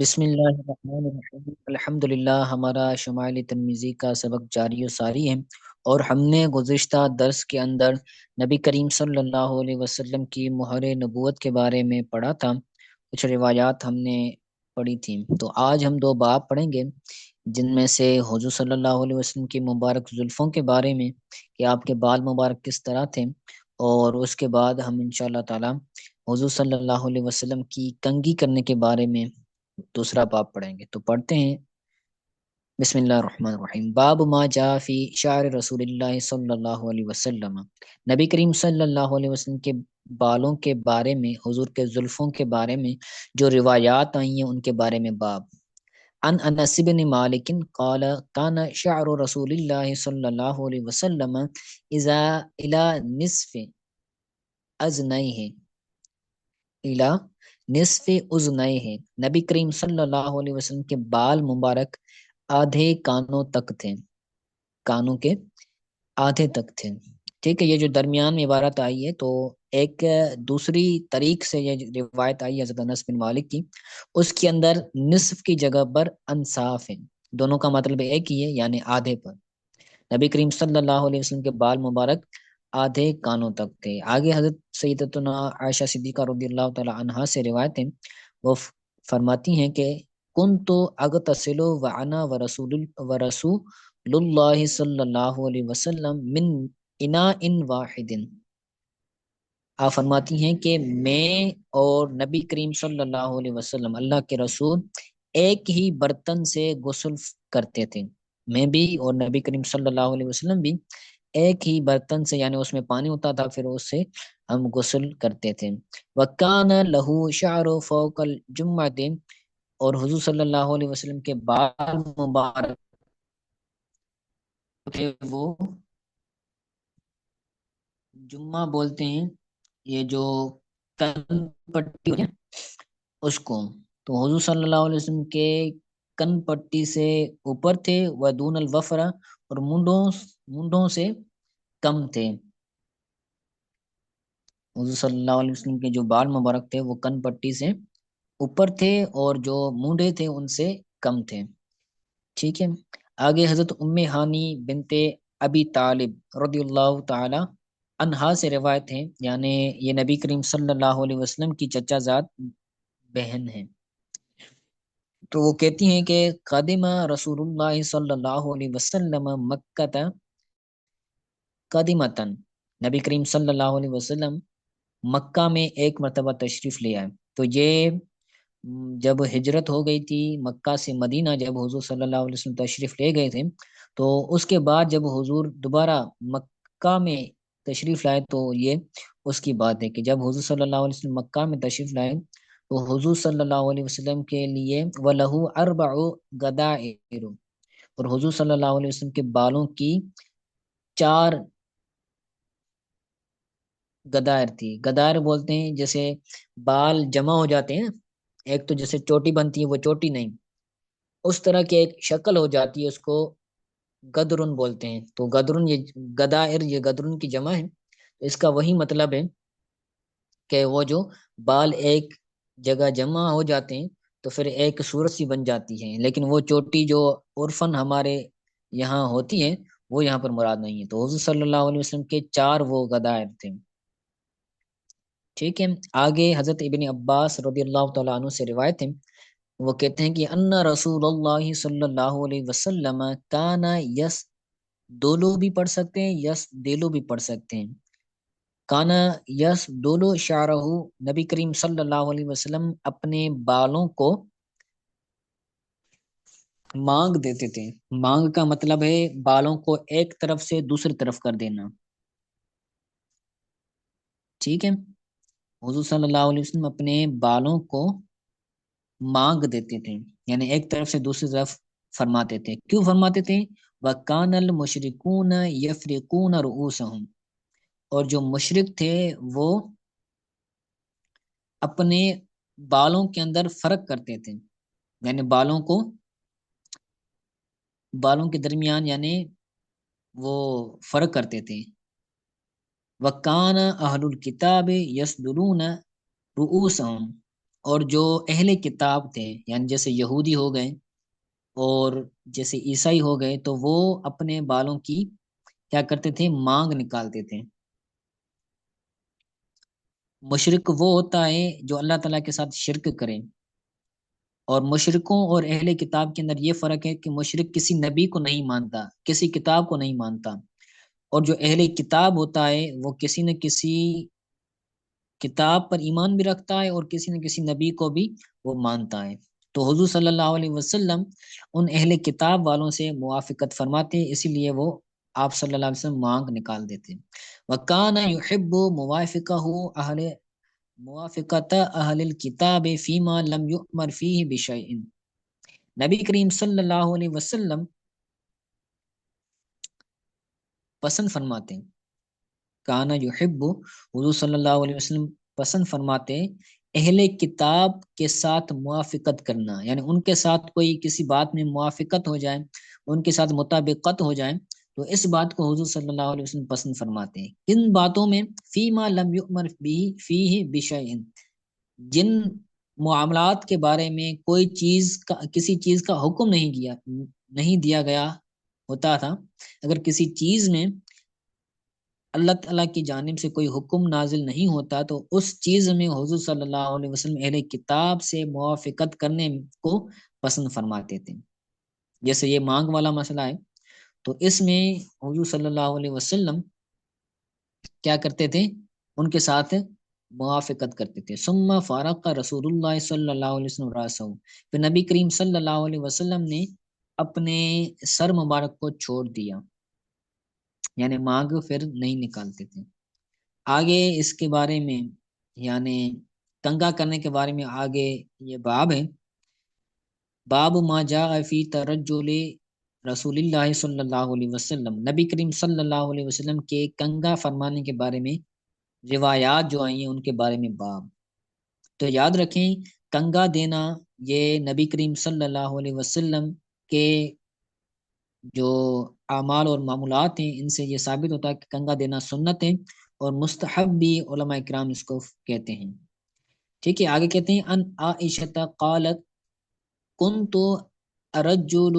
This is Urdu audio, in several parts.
بسم اللہ الرحمن الرحیم الحمدللہ۔ ہمارا شمائل ترمذی کا سبق جاری و ساری ہے، اور ہم نے گزشتہ درس کے اندر نبی کریم صلی اللہ علیہ وسلم کی مہر نبوت کے بارے میں پڑھا تھا۔ کچھ روایات ہم نے پڑھی تھیں، تو آج ہم دو باب پڑھیں گے، جن میں سے حضور صلی اللہ علیہ وسلم کی مبارک زلفوں کے بارے میں کہ آپ کے بال مبارک کس طرح تھے، اور اس کے بعد ہم انشاءاللہ تعالی حضور صلی اللہ علیہ وسلم کی کنگھی کرنے کے بارے میں دوسرا باب پڑھیں گے۔ تو پڑھتے ہیں، بسم اللہ الرحمن الرحیم۔ باب ما جاء فی شعر رسول اللہ صلی اللہ علیہ وسلم، نبی کریم صلی اللہ علیہ وسلم کے بالوں کے بارے میں، حضور کے زلفوں کے بارے میں جو روایات آئی ہیں ان کے بارے میں باب۔ ان انس بن مالک قال کان شعر رسول اللہ صلی اللہ علیہ وسلم اذا الى نصف اذنیہ الا نصف اذنیہ ہے، نبی کریم صلی اللہ علیہ وسلم کے بال مبارک آدھے کانوں تک تھے، کانوں کے آدھے تک تھے۔ ٹھیک ہے، یہ جو درمیان میں عبارت آئی ہے، تو ایک دوسری طریق سے یہ روایت آئی ہے حضرت انس بن مالک کی، اس کے اندر نصف کی جگہ پر انصاف ہے، دونوں کا مطلب ایک ہی ہے، یعنی آدھے پر۔ نبی کریم صلی اللہ علیہ وسلم کے بال مبارک آدھے کانوں تک تھے۔ آگے حضرت سیدتنا عائشہ صدیقہ رضی اللہ تعالی عنہا سے روایت ہے، وہ فرماتی ہیں کہ کنت اغتسل وانا ورسول اللہ صلی اللہ علیہ وسلم من اناء واحد۔ آپ فرماتی ہیں کہ میں اور نبی کریم صلی اللہ علیہ وسلم، اللہ کے رسول، ایک ہی برتن سے غسل کرتے تھے۔ میں بھی اور نبی کریم صلی اللہ علیہ وسلم بھی ایک ہی برتن سے، یعنی اس میں پانی ہوتا تھا، پھر اس سے ہم غسل کرتے تھے۔ وَكَانَ لَهُ شَعْرُ فَوْقَ الْجُمَّةِ، اور حضور صلی اللہ علیہ وسلم کے بال مبارک تھے، وہ جمعہ بولتے ہیں، یہ جو کن پٹی ہوتی ہے اس کو، تو حضور صلی اللہ علیہ وسلم کے کن پٹی سے اوپر تھے، وہ دون الوفرا، اور مونڈوں سے کم تھے۔ حضور صلی اللہ علیہ وسلم کے جو بال مبارک تھے وہ کن پٹی سے اوپر تھے، اور جو مونڈے تھے ان سے کم تھے۔ ٹھیک ہے، آگے حضرت ام ہانی بنت ابی طالب رضی اللہ تعالی عنہا سے روایت ہے، یعنی یہ نبی کریم صلی اللہ علیہ وسلم کی چچا زاد بہن ہیں، تو وہ کہتی ہیں کہ قادم رسول اللہ صلی اللہ علیہ وسلم مکہ قادمتن، نبی کریم صلی اللہ علیہ وسلم مکہ میں ایک مرتبہ تشریف لے آئے۔ تو یہ جب ہجرت ہو گئی تھی مکہ سے مدینہ، جب حضور صلی اللہ علیہ وسلم تشریف لے گئے تھے، تو اس کے بعد جب حضور دوبارہ مکہ میں تشریف لائے، تو یہ اس کی بات ہے کہ جب حضور صلی اللہ علیہ وسلم مکہ میں تشریف لائے، تو حضور صلی اللہ علیہ وسلم کے لیے وَلَهُ أَرْبَعُ غَدَائِرُ، اور حضور صلی اللہ علیہ وسلم کے بالوں کی 4 گدائر تھی۔ گدائر بولتے ہیں جیسے بال جمع ہو جاتے ہیں، ایک تو جیسے چوٹی بنتی ہے وہ چوٹی نہیں، اس طرح کی ایک شکل ہو جاتی ہے، اس کو گدرن بولتے ہیں۔ تو گدرن، یہ گدائر، یہ گدرن کی جمع ہے، تو اس کا وہی مطلب ہے کہ وہ جو بال ایک جگہ جمع ہو جاتے ہیں تو پھر ایک صورت سی بن جاتی ہے، لیکن وہ چوٹی جو عرفن ہمارے یہاں ہوتی ہے وہ یہاں پر مراد نہیں ہے۔ تو حضور صلی اللہ علیہ وسلم کے 4 وہ گدائر تھے۔ ٹھیک ہے، آگے حضرت ابن عباس رضی اللہ تعالیٰ عنہ سے روایت ہے، وہ کہتے ہیں کہ ان رسول اللہ صلی اللہ علیہ وسلم کانا یس دولو بھی پڑھ سکتے ہیں، یس دیلو بھی پڑھ سکتے ہیں۔ کانا یس دولو شعرہ، نبی کریم صلی اللہ علیہ وسلم اپنے بالوں کو مانگ دیتے تھے۔ مانگ کا مطلب ہے بالوں کو ایک طرف سے دوسری طرف کر دینا۔ ٹھیک ہے، حضور صلی اللہ علیہ وسلم اپنے بالوں کو مانگ دیتے تھے، یعنی ایک طرف سے دوسری طرف فرماتے تھے۔ کیوں فرماتے تھے؟ وَكَانَ الْمُشْرِكُونَ يَفْرِقُونَ رُؤُوسَهُمْ، اور جو مشرک تھے وہ اپنے بالوں کے اندر فرق کرتے تھے، یعنی بالوں کے درمیان، یعنی وہ فرق کرتے تھے۔ وَكَانَ أَهْلُ الْكِتَابِ يَسْدُلُونَ رُؤُوسَهُمْ، اور جو اہل کتاب تھے یعنی جیسے یہودی ہو گئے اور جیسے عیسائی ہو گئے، تو وہ اپنے بالوں کی کیا کرتے تھے؟ مانگ نکالتے تھے۔ مشرک وہ ہوتا ہے جو اللہ تعالیٰ کے ساتھ شرک کرے، اور مشرکوں اور اہل کتاب کے اندر یہ فرق ہے کہ مشرک کسی نبی کو نہیں مانتا، کسی کتاب کو نہیں مانتا، اور جو اہل کتاب ہوتا ہے وہ کسی نہ کسی کتاب پر ایمان بھی رکھتا ہے اور کسی نہ کسی نبی کو بھی وہ مانتا ہے۔ تو حضور صلی اللہ علیہ وسلم ان اہل کتاب والوں سے موافقت فرماتے، اسی لیے وہ آپ صلی اللہ علیہ وسلم مانگ نکال دیتے۔ وَكَانَ يُحِبُّ مُوَافِقَهُ موافقت اہل الکتاب فیما لم یؤمر فیہ بشیء۔ نبی کریم صلی اللہ علیہ وسلم پسند فرماتے ہیں، کانا یحب، حضور صلی اللہ علیہ وسلم پسند فرماتے اہل کتاب کے ساتھ موافقت کرنا، یعنی ان کے ساتھ کوئی کسی بات میں موافقت ہو جائے، ان کے ساتھ مطابقت ہو جائے، تو اس بات کو حضور صلی اللہ علیہ وسلم پسند فرماتے ہیں۔ کن باتوں میں؟ فیما لم یؤمر فیہ بشیء، جن معاملات کے بارے میں کوئی چیز کا کسی چیز کا حکم نہیں دیا گیا ہوتا تھا، اگر کسی چیز میں اللہ تعالیٰ کی جانب سے کوئی حکم نازل نہیں ہوتا تو اس چیز میں حضور صلی اللہ علیہ وسلم اہل کتاب سے موافقت کرنے کو پسند فرماتے تھے۔ جیسے یہ مانگ والا مسئلہ ہے، تو اس میں حضور صلی اللہ علیہ وسلم کیا کرتے تھے؟ ان کے ساتھ موافقت کرتے تھے۔ ثم فارق رسول اللہ صلی اللہ علیہ وسلم راسہ، پھر نبی کریم صلی اللہ علیہ وسلم نے اپنے سر مبارک کو چھوڑ دیا، یعنی مانگ پھر نہیں نکالتے تھے۔ آگے اس کے بارے میں یعنی کنگا کرنے کے بارے میں آگے یہ باب ہے، باب ما جاء فی ترجل رسول اللہ صلی اللہ علیہ وسلم، نبی کریم صلی اللہ علیہ وسلم کے کنگا فرمانے کے بارے میں روایات جو آئی ہیں ان کے بارے میں باب۔ تو یاد رکھیں کنگا دینا یہ نبی کریم صلی اللہ علیہ وسلم کے جو اعمال اور معمولات ہیں ان سے یہ ثابت ہوتا ہے کہ کنگا دینا سنت ہے اور مستحب بھی علماء کرام اس کو کہتے ہیں۔ ٹھیک ہے، آگے کہتے ہیں ان عائشہ قالت کنت ارجل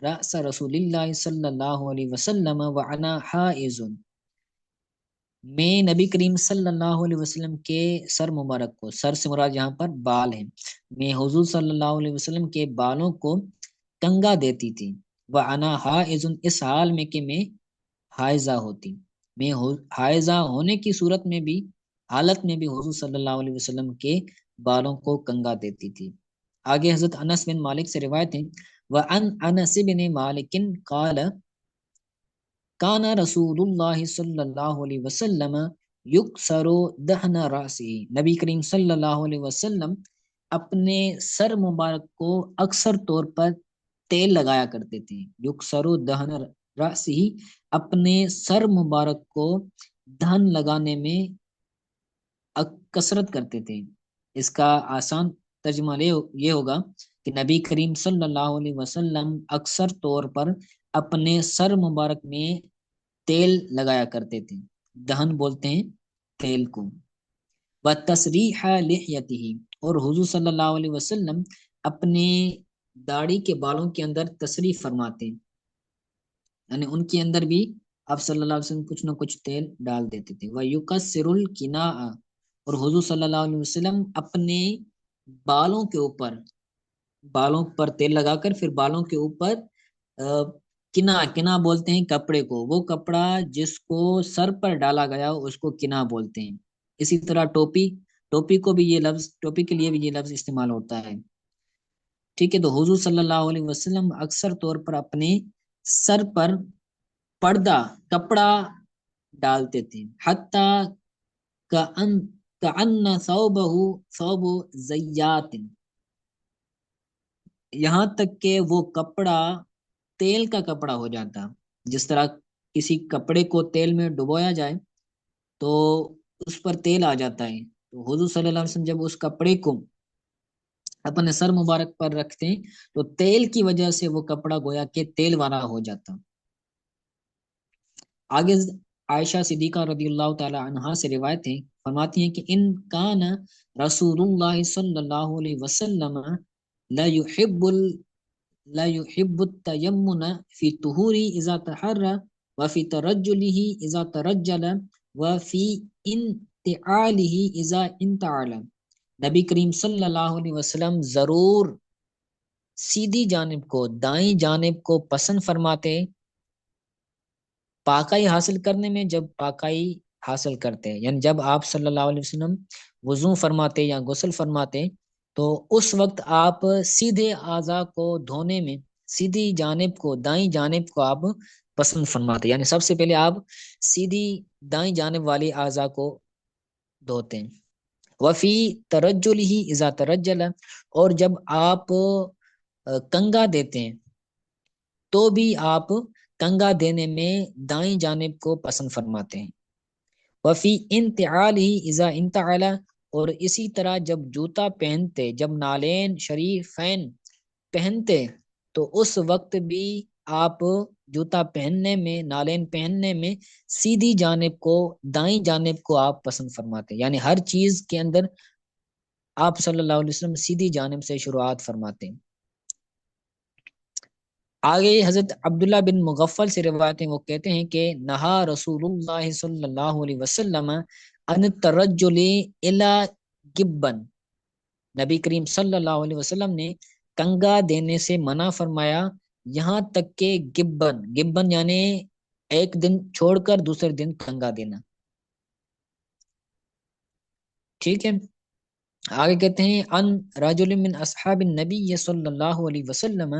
رأس رسول اللہ صلی اللہ علیہ وسلم وانا حائض، میں نبی کریم صلی اللہ علیہ وسلم کے سر مبارک کو، سر سے مراد یہاں پر بال ہیں، میں حضور صلی اللہ علیہ وسلم کے بالوں کو کنگا دیتی تھی، وَأَنَا حَائِضٌ، اس حال میں کہ میں حائضہ ہوتی، میں حائضہ ہونے کی صورت میں بھی، حالت میں بھی حضور صلی اللہ علیہ وسلم کے بالوں کو کنگا دیتی تھی۔ آگے حضرت انس بن مالک سے روایت ہے، وَأَنْ أَنَسِ بن مالک قال کان رسول اللہ صلی اللہ علیہ وسلم یکسر دہن راسی، نبی کریم صلی اللہ علیہ وسلم اپنے سر مبارک کو اکثر طور پر تیل لگایا کرتے تھے۔ یکسر دہن راسی، اپنے سر مبارک کو دہن لگانے میں کثرت کرتے تھے۔ اس کا آسان ترجمہ یہ ہوگا کہ نبی کریم صلی اللہ علیہ وسلم اکثر طور پر اپنے سر مبارک میں تیل لگایا کرتے تھے، دہن بولتے ہیں تیل کو۔ وَتَسْرِيحَ لِحْيَتِهِ، اور حضور صلی اللہ علیہ وسلم اپنے داڑھی کے بالوں کے اندر تسریح فرماتے ہیں، یعنی ان کے اندر بھی آپ صلی اللہ علیہ وسلم کچھ نہ کچھ تیل ڈال دیتے تھے۔ وَيُكَسِّرُ الْكِنَاءَ، اور حضور صلی اللہ علیہ وسلم اپنے بالوں کے اوپر، بالوں پر تیل لگا کر پھر بالوں کے اوپر کنا بولتے ہیں کپڑے کو، وہ کپڑا جس کو سر پر ڈالا گیا اس کو کنا بولتے ہیں۔ اسی طرح ٹوپی کو بھی یہ لفظ، ٹوپی کے لیے بھی یہ لفظ استعمال ہوتا ہے۔ ٹھیک ہے، تو حضور صلی اللہ علیہ وسلم اکثر طور پر اپنے سر پر پردہ کپڑا ڈالتے تھے، حتیٰ کأن ثوبہ ثوب زیات، یہاں تک کہ وہ کپڑا تیل کا کپڑا ہو جاتا۔ جس طرح کسی کپڑے کو تیل میں ڈبویا جائے تو اس پر تیل آ جاتا ہے، تو حضور صلی اللہ علیہ وسلم جب اس کپڑے کو اپنے سر مبارک پر رکھتے ہیں تو تیل کی وجہ سے وہ کپڑا گویا کہ تیل والا ہو جاتا۔ آگے عائشہ صدیقہ رضی اللہ تعالی عنہا سے روایت ہے فرماتی ہیں کہ ان کان رسول اللہ صلی اللہ علیہ وسلم لا يحب لا يحب التيمن في طهوره اذا تحرى وفي ترجله اذا ترجل وفي انتعاله اذا انتعل. نبی کریم صلی اللہ علیہ وسلم ضرور سیدھی جانب کو، دائیں جانب کو پسند فرماتے پاکائی حاصل کرنے میں، جب پاکائی حاصل کرتے، یعنی جب آپ صلی اللہ علیہ وسلم وضو فرماتے یا غسل فرماتے تو اس وقت آپ سیدھے اعضاء کو دھونے میں سیدھی جانب کو، دائیں جانب کو آپ پسند فرماتے، یعنی سب سے پہلے آپ سیدھی دائیں جانب والی اعضاء کو دھوتے ہیں. وفی ترجل ہی اذا ترجل، اور جب آپ کنگا دیتے ہیں تو بھی آپ کنگا دینے میں دائیں جانب کو پسند فرماتے ہیں. وفی انتعال ہی اذا انتعال، اور اسی طرح جب جوتا پہنتے، جب نالین شریفین پہنتے تو اس وقت بھی آپ جوتا پہننے میں، نالین پہننے میں سیدھی جانب کو، دائیں جانب کو آپ پسند فرماتے، یعنی ہر چیز کے اندر آپ صلی اللہ علیہ وسلم سیدھی جانب سے شروعات فرماتے ہیں. آگے حضرت عبداللہ بن مغفل سے روایت ہیں، وہ کہتے ہیں کہ نہا رسول اللہ صلی اللہ علیہ وسلم ان الترجل الی گبن، نبی کریم صلی اللہ علیہ وسلم نے کنگا دینے سے منع فرمایا، یہاں تک کہ گبن، گبن یعنی ایک دن چھوڑ کر دوسرے دن کنگا دینا. ٹھیک ہے. آگے کہتے ہیں ان رجل من اصحاب النبی صلی اللہ علیہ وسلم،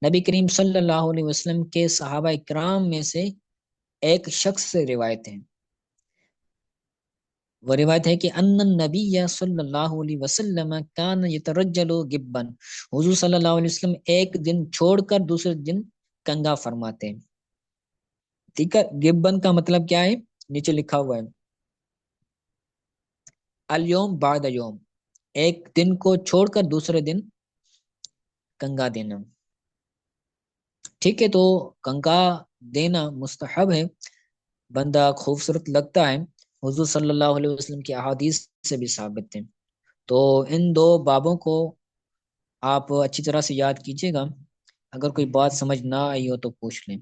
نبی کریم صلی اللہ علیہ وسلم کے صحابہ کرام میں سے ایک شخص سے روایت ہے، وہ روایت ہے کہ ان النبی صلی اللہ علیہ وسلم کان یترجل گبن، حضور صلی اللہ علیہ وسلم ایک دن چھوڑ کر دوسرے دن کنگا فرماتے. ٹھیک ہے. گبن کا مطلب کیا ہے؟ نیچے لکھا ہوا ہے الیوم بعد یوم، ایک دن کو چھوڑ کر دوسرے دن کنگا دینا. ٹھیک ہے. تو کنگا دینا مستحب ہے، بندہ خوبصورت لگتا ہے، حضور صلی اللہ علیہ وسلم کی احادیث سے بھی ثابت ہیں. تو ان دو بابوں کو آپ اچھی طرح سے یاد کیجیے گا، اگر کوئی بات سمجھ نہ آئی ہو تو پوچھ لیں.